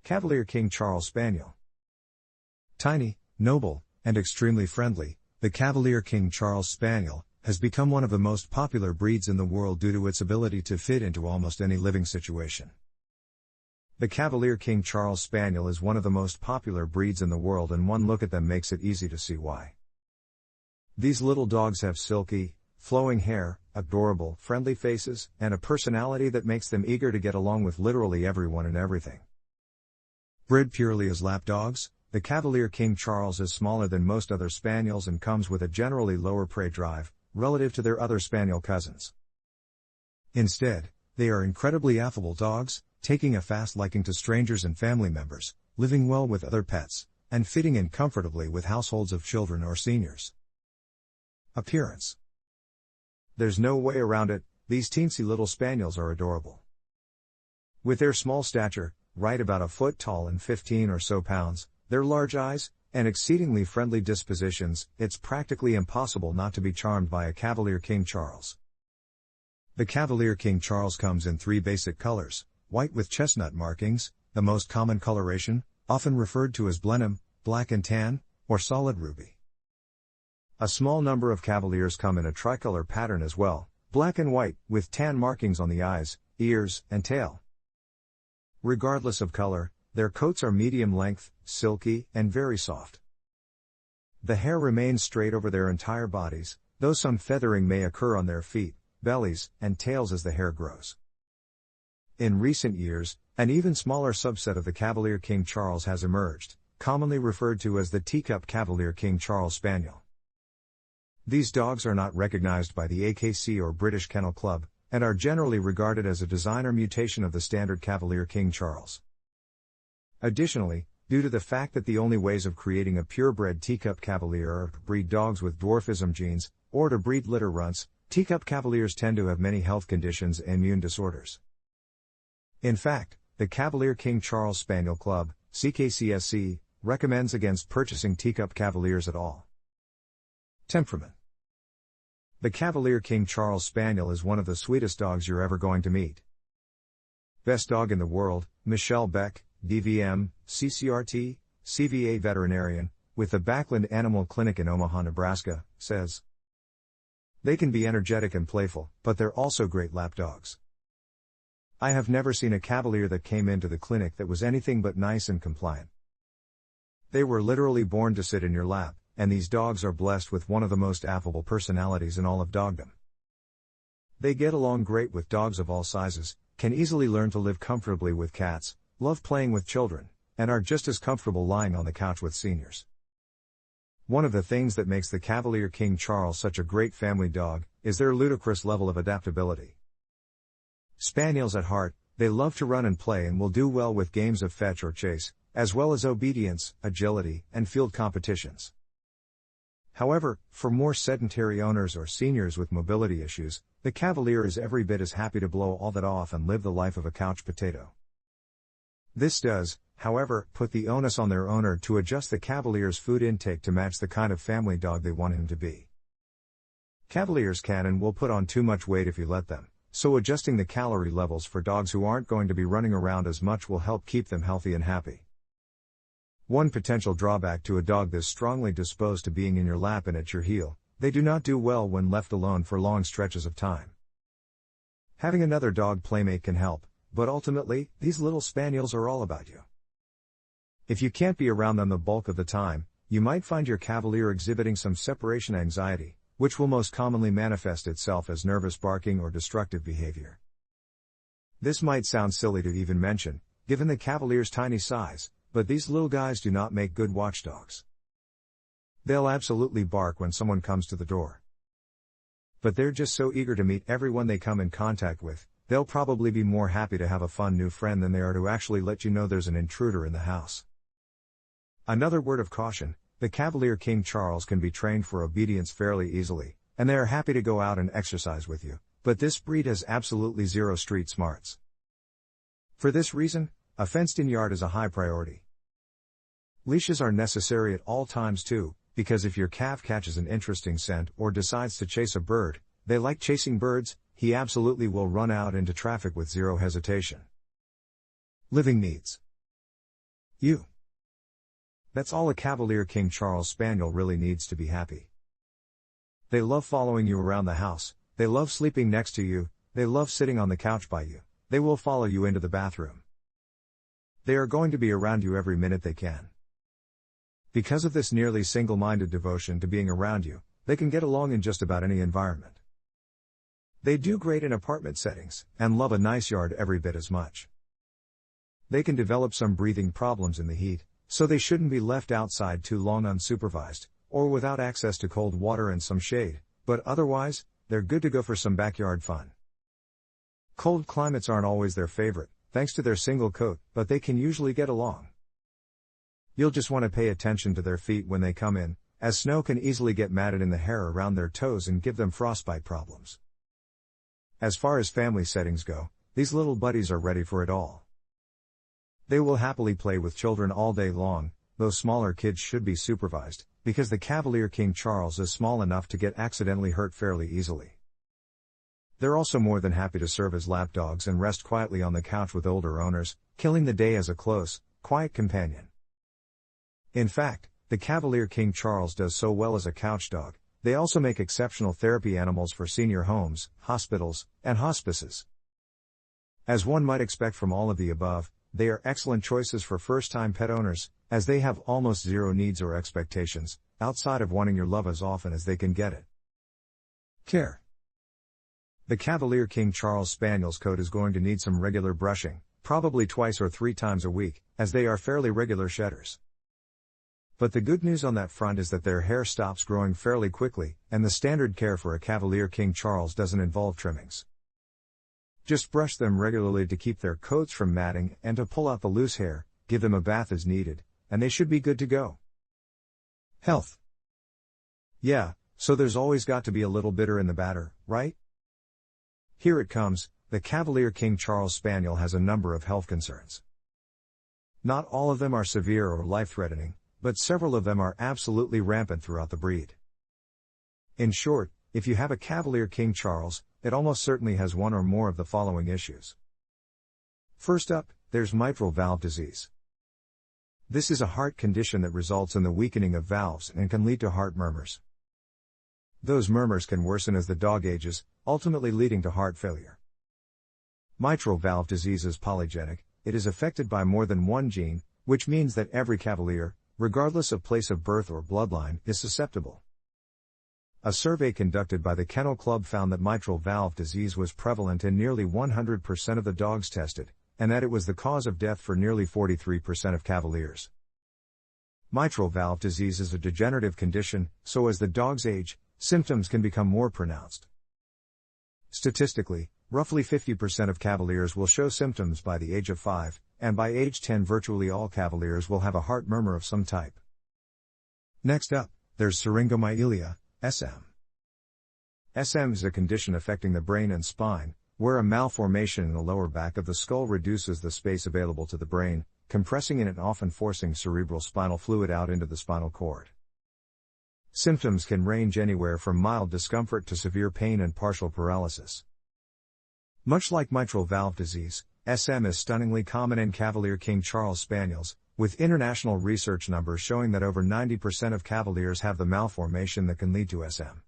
Cavalier King Charles Spaniel. Tiny, noble, and extremely friendly, the Cavalier King Charles Spaniel has become one of the most popular breeds in the world due to its ability to fit into almost any living situation. The Cavalier King Charles Spaniel is one of the most popular breeds in the world, and one look at them makes it easy to see why. These little dogs have silky, flowing hair, adorable, friendly faces, and a personality that makes them eager to get along with literally everyone and everything. Bred purely as lap dogs, the Cavalier King Charles is smaller than most other Spaniels and comes with a generally lower prey drive, relative to their other Spaniel cousins. Instead, they are incredibly affable dogs, taking a fast liking to strangers and family members, living well with other pets, and fitting in comfortably with households of children or seniors. Appearance. There's no way around it, these teensy little Spaniels are adorable. With their small stature, right about a foot tall and 15 or so pounds, their large eyes, and exceedingly friendly dispositions, it's practically impossible not to be charmed by a Cavalier King Charles. The Cavalier King Charles comes in 3 basic colors: white with chestnut markings, the most common coloration, often referred to as blenheim, black and tan, or solid ruby. A small number of Cavaliers come in a tricolor pattern as well, black and white, with tan markings on the eyes, ears, and tail. Regardless of color, their coats are medium length, silky, and very soft. The hair remains straight over their entire bodies, though some feathering may occur on their feet, bellies, and tails as the hair grows. In recent years, an even smaller subset of the Cavalier King Charles has emerged, commonly referred to as the teacup Cavalier King Charles Spaniel. These dogs are not recognized by the AKC or British Kennel Club, and are generally regarded as a designer mutation of the standard Cavalier King Charles. Additionally, due to the fact that the only ways of creating a purebred teacup Cavalier are to breed dogs with dwarfism genes, or to breed litter runts, teacup Cavaliers tend to have many health conditions and immune disorders. In fact, the Cavalier King Charles Spaniel Club, CKCSC, recommends against purchasing teacup Cavaliers at all. Temperament. The Cavalier King Charles Spaniel is one of the sweetest dogs you're ever going to meet. Best dog in the world, Michelle Beck, DVM, CCRT, CVA veterinarian, with the Backland Animal Clinic in Omaha, Nebraska, says. They can be energetic and playful, but they're also great lap dogs. I have never seen a Cavalier that came into the clinic that was anything but nice and compliant. They were literally born to sit in your lap, and these dogs are blessed with one of the most affable personalities in all of dogdom. They get along great with dogs of all sizes, can easily learn to live comfortably with cats, love playing with children, and are just as comfortable lying on the couch with seniors. One of the things that makes the Cavalier King Charles such a great family dog is their ludicrous level of adaptability. Spaniels at heart, they love to run and play and will do well with games of fetch or chase, as well as obedience, agility, and field competitions. However, for more sedentary owners or seniors with mobility issues, the Cavalier is every bit as happy to blow all that off and live the life of a couch potato. This does, however, put the onus on their owner to adjust the Cavalier's food intake to match the kind of family dog they want him to be. Cavaliers can and will put on too much weight if you let them, so adjusting the calorie levels for dogs who aren't going to be running around as much will help keep them healthy and happy. One potential drawback to a dog this strongly disposed to being in your lap and at your heel, they do not do well when left alone for long stretches of time. Having another dog playmate can help, but ultimately, these little Spaniels are all about you. If you can't be around them the bulk of the time, you might find your Cavalier exhibiting some separation anxiety, which will most commonly manifest itself as nervous barking or destructive behavior. This might sound silly to even mention, given the Cavalier's tiny size, but these little guys do not make good watchdogs. They'll absolutely bark when someone comes to the door. But they're just so eager to meet everyone they come in contact with, they'll probably be more happy to have a fun new friend than they are to actually let you know there's an intruder in the house. Another word of caution, the Cavalier King Charles can be trained for obedience fairly easily, and they are happy to go out and exercise with you, but this breed has absolutely zero street smarts. For this reason, a fenced-in yard is a high priority. Leashes are necessary at all times too, because if your calf catches an interesting scent or decides to chase a bird, they like chasing birds, he absolutely will run out into traffic with zero hesitation. Living needs. You. That's all a Cavalier King Charles Spaniel really needs to be happy. They love following you around the house, they love sleeping next to you, they love sitting on the couch by you, they will follow you into the bathroom. They are going to be around you every minute they can. Because of this nearly single-minded devotion to being around you, they can get along in just about any environment. They do great in apartment settings, and love a nice yard every bit as much. They can develop some breathing problems in the heat, so they shouldn't be left outside too long unsupervised, or without access to cold water and some shade, but otherwise, they're good to go for some backyard fun. Cold climates aren't always their favorite, thanks to their single coat, but they can usually get along. You'll just want to pay attention to their feet when they come in, as snow can easily get matted in the hair around their toes and give them frostbite problems. As far as family settings go, these little buddies are ready for it all. They will happily play with children all day long, though smaller kids should be supervised, because the Cavalier King Charles is small enough to get accidentally hurt fairly easily. They're also more than happy to serve as lapdogs and rest quietly on the couch with older owners, killing the day as a close, quiet companion. In fact, the Cavalier King Charles does so well as a couch dog, they also make exceptional therapy animals for senior homes, hospitals, and hospices. As one might expect from all of the above, they are excellent choices for first-time pet owners, as they have almost zero needs or expectations, outside of wanting your love as often as they can get it. Care. The Cavalier King Charles Spaniel's coat is going to need some regular brushing, probably twice or 3 times a week, as they are fairly regular shedders. But the good news on that front is that their hair stops growing fairly quickly, and the standard care for a Cavalier King Charles doesn't involve trimmings. Just brush them regularly to keep their coats from matting and to pull out the loose hair, give them a bath as needed, and they should be good to go. Health. Yeah, so there's always got to be a little bitter in the batter, right? Here it comes, the Cavalier King Charles Spaniel has a number of health concerns. Not all of them are severe or life-threatening, but several of them are absolutely rampant throughout the breed. In short, if you have a Cavalier King Charles, it almost certainly has one or more of the following issues. First up, there's mitral valve disease. This is a heart condition that results in the weakening of valves and can lead to heart murmurs. Those murmurs can worsen as the dog ages, ultimately leading to heart failure. Mitral valve disease is polygenic, it is affected by more than one gene, which means that every Cavalier, regardless of place of birth or bloodline, is susceptible. A survey conducted by the Kennel Club found that mitral valve disease was prevalent in nearly 100% of the dogs tested, and that it was the cause of death for nearly 43% of Cavaliers. Mitral valve disease is a degenerative condition, so as the dogs age, symptoms can become more pronounced. Statistically, roughly 50% of Cavaliers will show symptoms by the age of 5, and by age 10 virtually all Cavaliers will have a heart murmur of some type. Next up, there's syringomyelia, SM. SM is a condition affecting the brain and spine, where a malformation in the lower back of the skull reduces the space available to the brain, compressing it and often forcing cerebral spinal fluid out into the spinal cord. Symptoms can range anywhere from mild discomfort to severe pain and partial paralysis. Much like mitral valve disease, SM is stunningly common in Cavalier King Charles Spaniels, with international research numbers showing that over 90% of Cavaliers have the malformation that can lead to SM.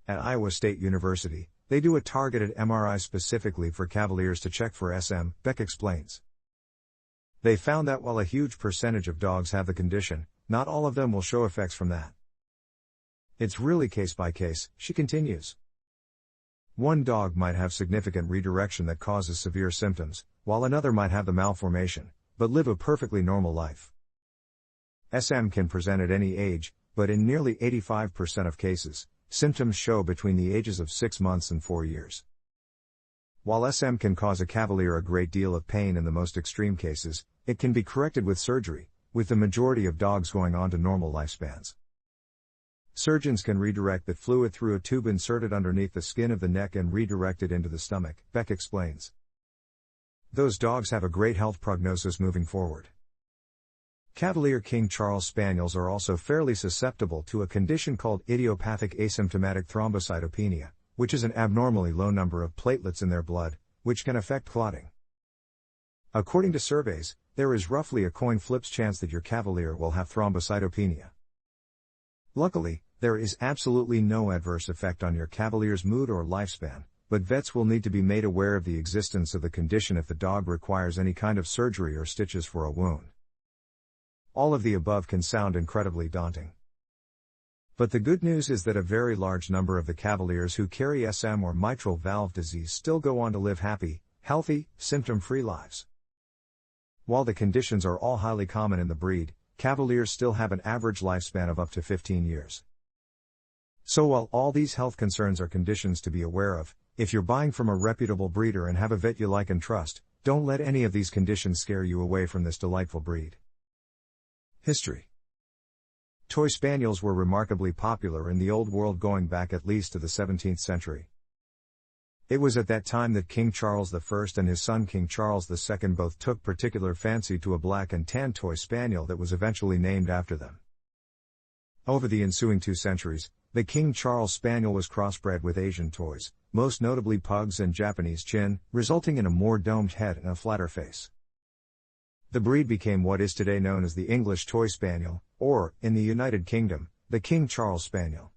At Iowa State University, they do a targeted MRI specifically for Cavaliers to check for SM, Beck explains. They found that while a huge percentage of dogs have the condition, not all of them will show effects from that. It's really case by case, she continues. One dog might have significant redirection that causes severe symptoms, while another might have the malformation, but live a perfectly normal life. SM can present at any age, but in nearly 85% of cases, symptoms show between the ages of 6 months and 4 years. While SM can cause a Cavalier a great deal of pain in the most extreme cases, it can be corrected with surgery, with the majority of dogs going on to normal lifespans. Surgeons can redirect that fluid through a tube inserted underneath the skin of the neck and redirect it into the stomach, Beck explains. Those dogs have a great health prognosis moving forward. Cavalier King Charles Spaniels are also fairly susceptible to a condition called idiopathic asymptomatic thrombocytopenia, which is an abnormally low number of platelets in their blood, which can affect clotting. According to surveys, there is roughly a coin flip's chance that your Cavalier will have thrombocytopenia. Luckily, there is absolutely no adverse effect on your Cavalier's mood or lifespan, but vets will need to be made aware of the existence of the condition if the dog requires any kind of surgery or stitches for a wound. All of the above can sound incredibly daunting. But the good news is that a very large number of the Cavaliers who carry SM or mitral valve disease still go on to live happy, healthy, symptom-free lives. While the conditions are all highly common in the breed, Cavaliers still have an average lifespan of up to 15 years. So while all these health concerns are conditions to be aware of, if you're buying from a reputable breeder and have a vet you like and trust, don't let any of these conditions scare you away from this delightful breed. History. Toy Spaniels were remarkably popular in the Old World going back at least to the 17th century. It was at that time that King Charles I and his son King Charles II both took particular fancy to a black and tan Toy Spaniel that was eventually named after them. Over the ensuing 2 centuries, the King Charles Spaniel was crossbred with Asian toys, most notably pugs and Japanese chin, resulting in a more domed head and a flatter face. The breed became what is today known as the English Toy Spaniel, or, in the United Kingdom, the King Charles Spaniel.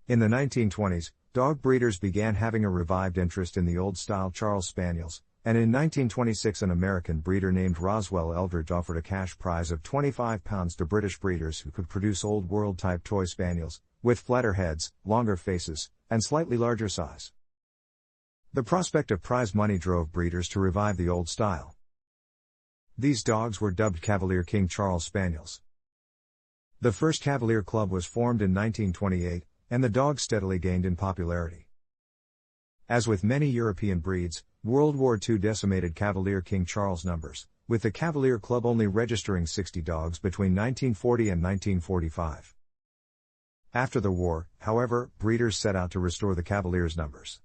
In the 1920s, dog breeders began having a revived interest in the old-style Charles Spaniels, and in 1926 an American breeder named Roswell Eldridge offered a cash prize of £25 to British breeders who could produce Old World-type Toy Spaniels, with flatter heads, longer faces, and slightly larger size. The prospect of prize money drove breeders to revive the old style. These dogs were dubbed Cavalier King Charles Spaniels. The first Cavalier Club was formed in 1928, and the dog steadily gained in popularity. As with many European breeds, World War II decimated Cavalier King Charles numbers, with the Cavalier Club only registering 60 dogs between 1940 and 1945. After the war, however, breeders set out to restore the Cavalier's numbers.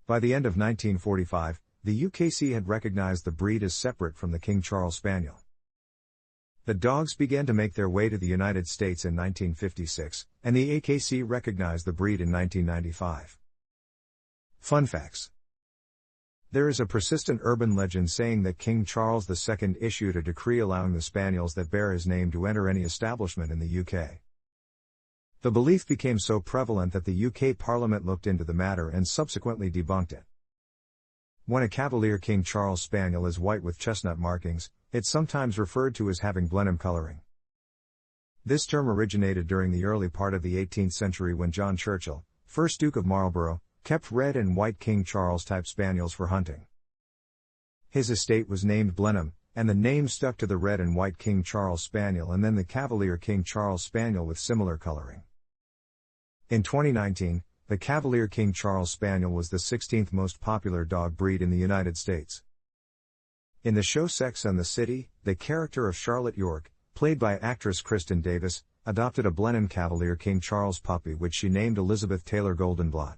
By the end of 1945, the UKC had recognized the breed as separate from the King Charles Spaniel. The dogs began to make their way to the United States in 1956, and the AKC recognized the breed in 1995. Fun facts. There is a persistent urban legend saying that King Charles II issued a decree allowing the Spaniels that bear his name to enter any establishment in the UK. The belief became so prevalent that the UK Parliament looked into the matter and subsequently debunked it. When a Cavalier King Charles Spaniel is white with chestnut markings, it's sometimes referred to as having Blenheim coloring. This term originated during the early part of the 18th century when John Churchill, 1st Duke of Marlborough, kept red and white King Charles type Spaniels for hunting. His estate was named Blenheim, and the name stuck to the red and white King Charles Spaniel and then the Cavalier King Charles Spaniel with similar coloring. In 2019, the Cavalier King Charles Spaniel was the 16th most popular dog breed in the United States. In the show Sex and the City, the character of Charlotte York, played by actress Kristen Davis, adopted a Blenheim Cavalier King Charles puppy which she named Elizabeth Taylor Goldenblatt.